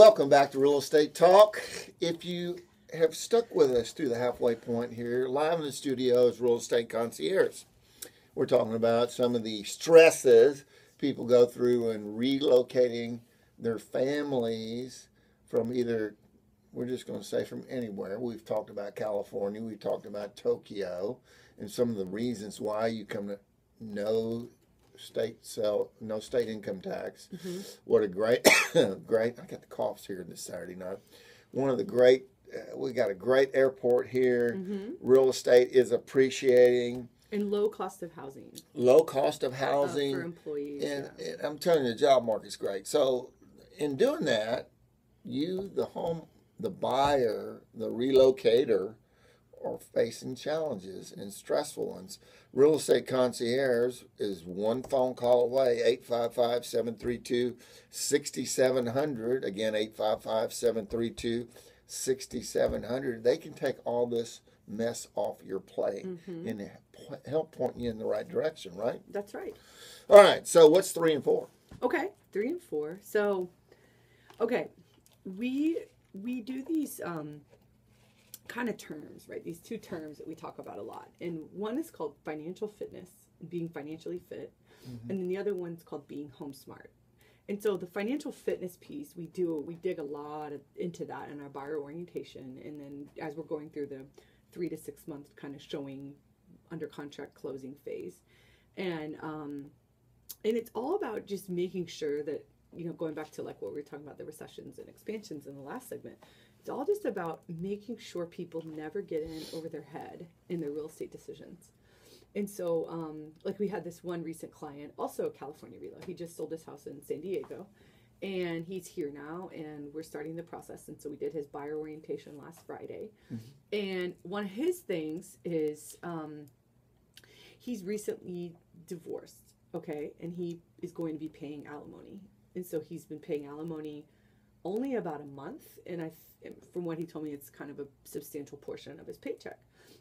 Welcome back to Real Estate Talk. If you have stuck with us through the halfway point here, live in the studio is Real Estate Concierge. We're talking about some of the stresses people go through in relocating their families from either, we're just going to say from anywhere. We've talked about California, we've talked about Tokyo, and some of the reasons why you come to no state income tax. Mm-hmm. What a great I got the coughs here this Saturday night. One of the great we got a great airport here. Mm-hmm. Real estate is appreciating, and low cost of housing for employees, and I'm telling you, the job market's great. So in doing that, you, the buyer, the relocator, are facing challenges and stressful ones. Real Estate Concierge is one phone call away, 855-732-6700. Again, 855-732-6700. They can take all this mess off your plate mm-hmm. and help point you in the right direction, right? That's right. All right, so what's 3 and 4? Okay, 3 and 4. So, okay, we do these kind of terms, right? These 2 terms that we talk about a lot. And one is called financial fitness, being financially fit. Mm-hmm. And then the other one's called being home smart. And so the financial fitness piece, we dig a lot into that in our buyer orientation. And then as we're going through the 3 to 6 month kind of showing under contract closing phase. And it's all about just making sure that, going back to like what we were talking about, the recessions and expansions in the last segment, it's all just about making sure people never get in over their head in their real estate decisions. And so, like we had this one recent client, also a California relo. He just sold his house in San Diego, and he's here now, and we're starting the process. And so we did his buyer orientation last Friday. Mm-hmm. And one of his things is he's recently divorced, okay? And he is going to be paying alimony. And so he's been paying alimony only about a month, and from what he told me, it's kind of a substantial portion of his paycheck.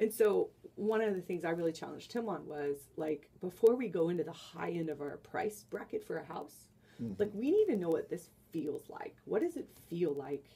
And so one of the things I really challenged him on was, like, before we go into the high end of our price bracket for a house, mm-hmm. like, we need to know what this feels like. What does it feel like,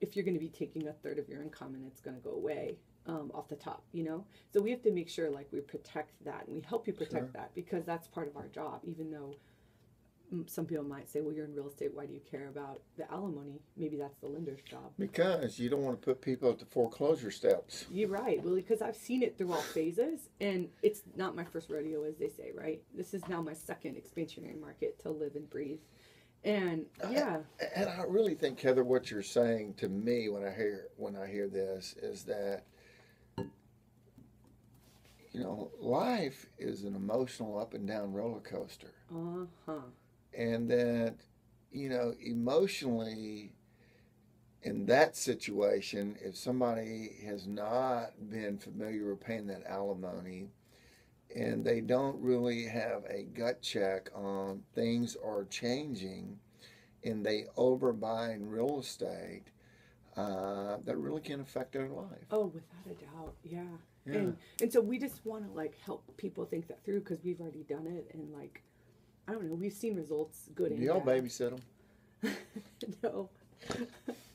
if you're going to be taking a third of your income and it's going to go away off the top, So we have to make sure, like, we protect that, and we help you protect that, because that's part of our job, even though some people might say, well, you're in real estate, why do you care about the alimony? Maybe that's the lender's job. Because you don't want to put people at the foreclosure steps. You're right, Willie, because I've seen it through all phases, and it's not my first rodeo, as they say, right? This is now my second expansionary market to live and breathe. And yeah. And I really think, Heather, what you're saying to me when I hear this is that, life is an emotional up and down roller coaster. Uh-huh. And that, emotionally, in that situation, if somebody has not been familiar with paying that alimony, and they don't really have a gut check on things are changing, and they overbuy in real estate, that really can affect their life. Oh, without a doubt, yeah. Yeah. And so we just want to, like, help people think that through, because we've already done it, and, like, I don't know, we've seen results, good and bad. Do y'all babysit them? No.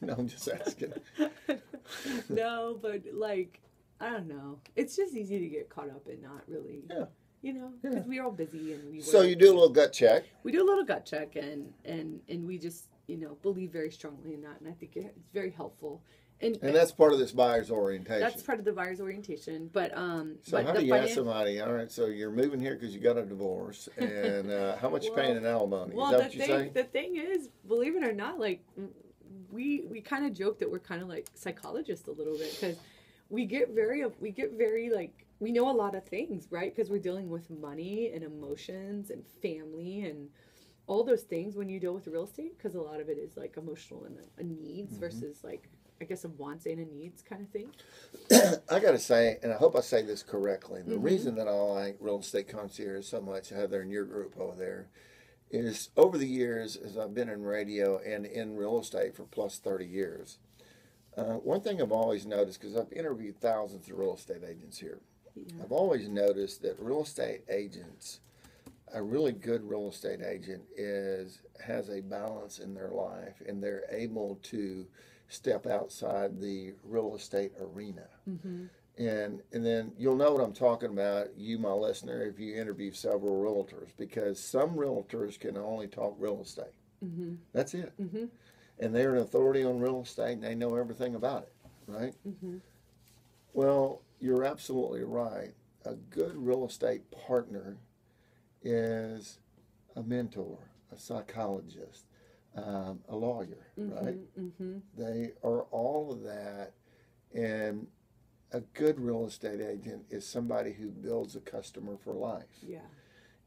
No, I'm just asking. No, but, like, I don't know. It's just easy to get caught up in not really, because we're all busy and we work. So you do a little gut check. We do a little gut check, and we just, believe very strongly in that, and I think it's very helpful. And that's part of this buyer's orientation. That's part of the buyer's orientation. But so how do you ask somebody, all right, so you're moving here because you got a divorce, and how much you paying in alimony? Well, is that what you say? The thing is, believe it or not, like, we kind of joke that we're kind of like psychologists a little bit, because we get very like, we know a lot of things, right? Because we're dealing with money and emotions and family and all those things when you deal with real estate, because a lot of it is like emotional and needs mm-hmm. versus, like, I guess, a wants and a needs kind of thing. I got to say, and I hope I say this correctly, the mm-hmm. reason that I like Real Estate Concierge so much, Heather, and your group over there, is over the years, as I've been in radio and in real estate for plus 30 years, one thing I've always noticed, because I've interviewed thousands of real estate agents here, yeah. I've always noticed that real estate agents a really good real estate agent has a balance in their life, and they're able to step outside the real estate arena. Mm-hmm. And then you'll know what I'm talking about, you, my listener, if you interview several realtors, because some realtors can only talk real estate. Mm-hmm. That's it. Mm-hmm. And they're an authority on real estate, and they know everything about it, right? Mm-hmm. Well, you're absolutely right. A good real estate partner is a mentor, a psychologist, a lawyer, Mm-hmm. right? Mm-hmm. They are all of that. And a good real estate agent is somebody who builds a customer for life. Yeah.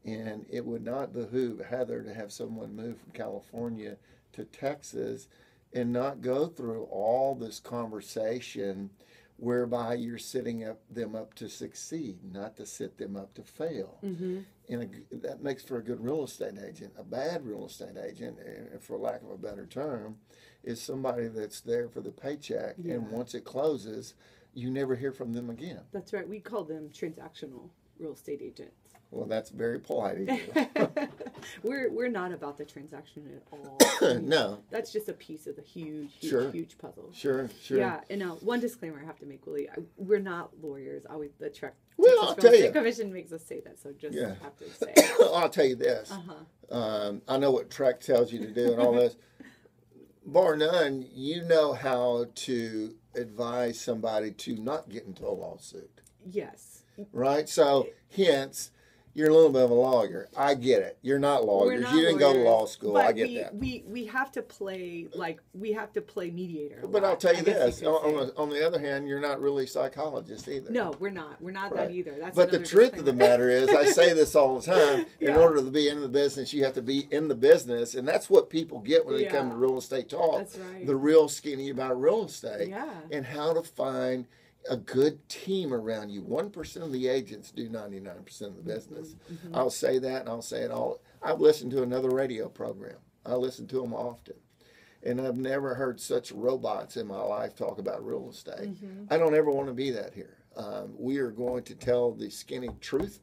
And it would not behoove Heather to have someone move from California to Texas and not go through all this conversation whereby you're setting them up to succeed, not to set them up to fail. Mm-hmm. And that makes for a good real estate agent. A bad real estate agent, for lack of a better term, is somebody that's there for the paycheck. Yeah. And once it closes, you never hear from them again. That's right. We call them transactional real estate agents. Well, that's very polite of you. We're not about the transaction at all. No. That's just a piece of the huge puzzle. Sure. Yeah, and one disclaimer I have to make, Willie. We're not lawyers. Always the Well, I'll tell you. Commission makes us say that, so just Yeah. have to say. I'll tell you this. I know what Trek tells you to do and all this. Bar none, you know how to advise somebody to not get into a lawsuit, Yes. right? So, hence, you're a little bit of a lawyer. I get it. You're not lawyers. You didn't go to law school. But I get that. We have to play mediator. But I'll tell you this. You could say. On the other hand, you're not really a psychologist either. No, we're not. We're not Right. that either. That's But the another truth of the disclaimer. matter is, I say this all the time, in Yeah. order to be in the business, you have to be in the business. And that's what people get when they come Yeah. to real estate talk. That's right. The real skinny about real estate. Yeah. And how to find a good team around you. 1% of the agents do 99% of the business. Mm-hmm. I'll say that, and I'll say it all. I've listened to another radio program. I listen to them often. And I've never heard such robots in my life talk about real estate. Mm-hmm. I don't ever want to be that here. We are going to tell the skinny truth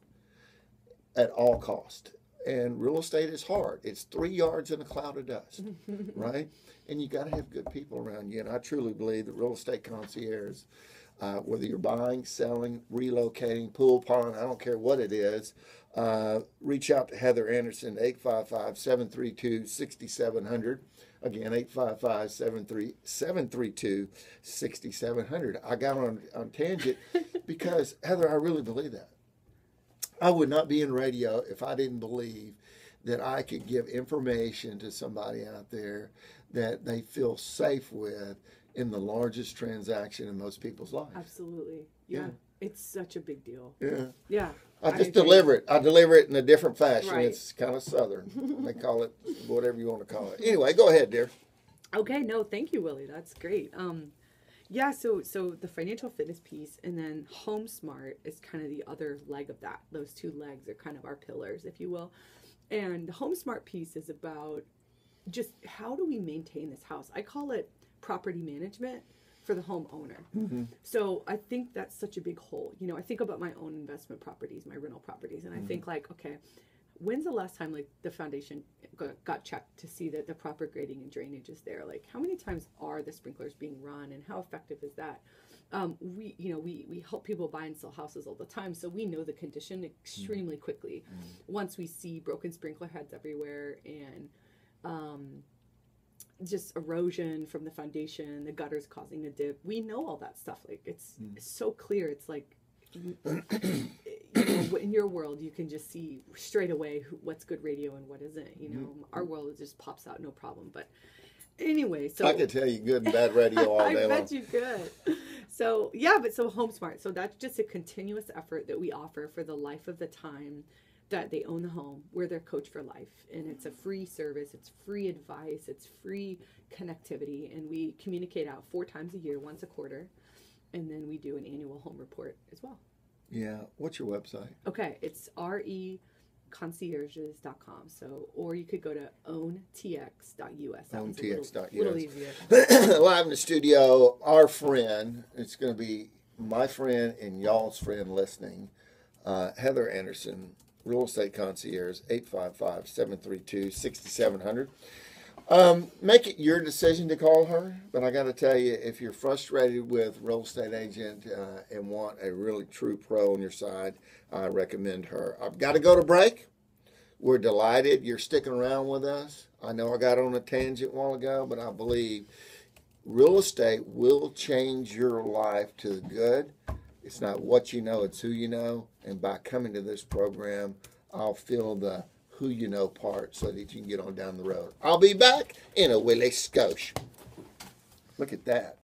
at all cost. And real estate is hard. It's 3 yards in a cloud of dust, right? And you got to have good people around you. And I truly believe that real estate concierge, whether you're buying, selling, relocating, pool pond, I don't care what it is, reach out to Heather Anderson, 855-732-6700. Again, 855-732-6700. I got on tangent because, Heather, I really believe that. I would not be in radio if I didn't believe that I could give information to somebody out there that they feel safe with in the largest transaction in most people's lives. Absolutely. Yeah. Yeah. It's such a big deal. Yeah. Yeah. I just agree. deliver it. I deliver it in a different fashion. Right. It's kind of Southern. They call it whatever you want to call it. Anyway, go ahead, dear. Okay, no, thank you, Willie. That's great. Yeah, so the financial fitness piece, and then Home Smart is kind of the other leg of that. Those two legs are kind of our pillars, if you will. And the Home Smart piece is about just how do we maintain this house? I call it property management for the homeowner. Mm-hmm. So I think that's such a big hole. You know, I think about my own investment properties, my rental properties, and I think like, okay, when's the last time like the foundation got checked to see that the proper grading and drainage is there? Like, how many times are the sprinklers being run, and how effective is that? We help people buy and sell houses all the time, so we know the condition extremely quickly. Once we see broken sprinkler heads everywhere and just erosion from the foundation, the gutters causing the dip, we know all that stuff. Like it's so clear. It's like in your world, you can just see straight away what's good radio and what isn't. You know, our world it just pops out no problem. But anyway, so I could tell you good and bad radio all day I long. bet you could. So yeah, but so Home Smart. So that's just a continuous effort that we offer for the life of the time that they own the home. We're their coach for life, and it's a free service. It's free advice. It's free connectivity, and we communicate out 4 times a year, once a quarter. And then we do an annual home report as well. Yeah. What's your website? Okay, it's reconcierges.com. So, or you could go to owntx.us. That one's Owntx.us. a little easier. Live in the studio, our friend, it's going to be my friend and y'all's friend listening, Heather Anderson, Real Estate Concierge, 855-732-6700. Make it your decision to call her, but I got to tell you, if you're frustrated with real estate agent and want a really true pro on your side, I recommend her. I've got to go to break. We're delighted you're sticking around with us. I know I got on a tangent a while ago, but I believe real estate will change your life to the good. It's not what you know, it's who you know. And by coming to this program, I'll feel the who you know part so that you can get on down the road. I'll be back in a Willie Scotia. Look at that.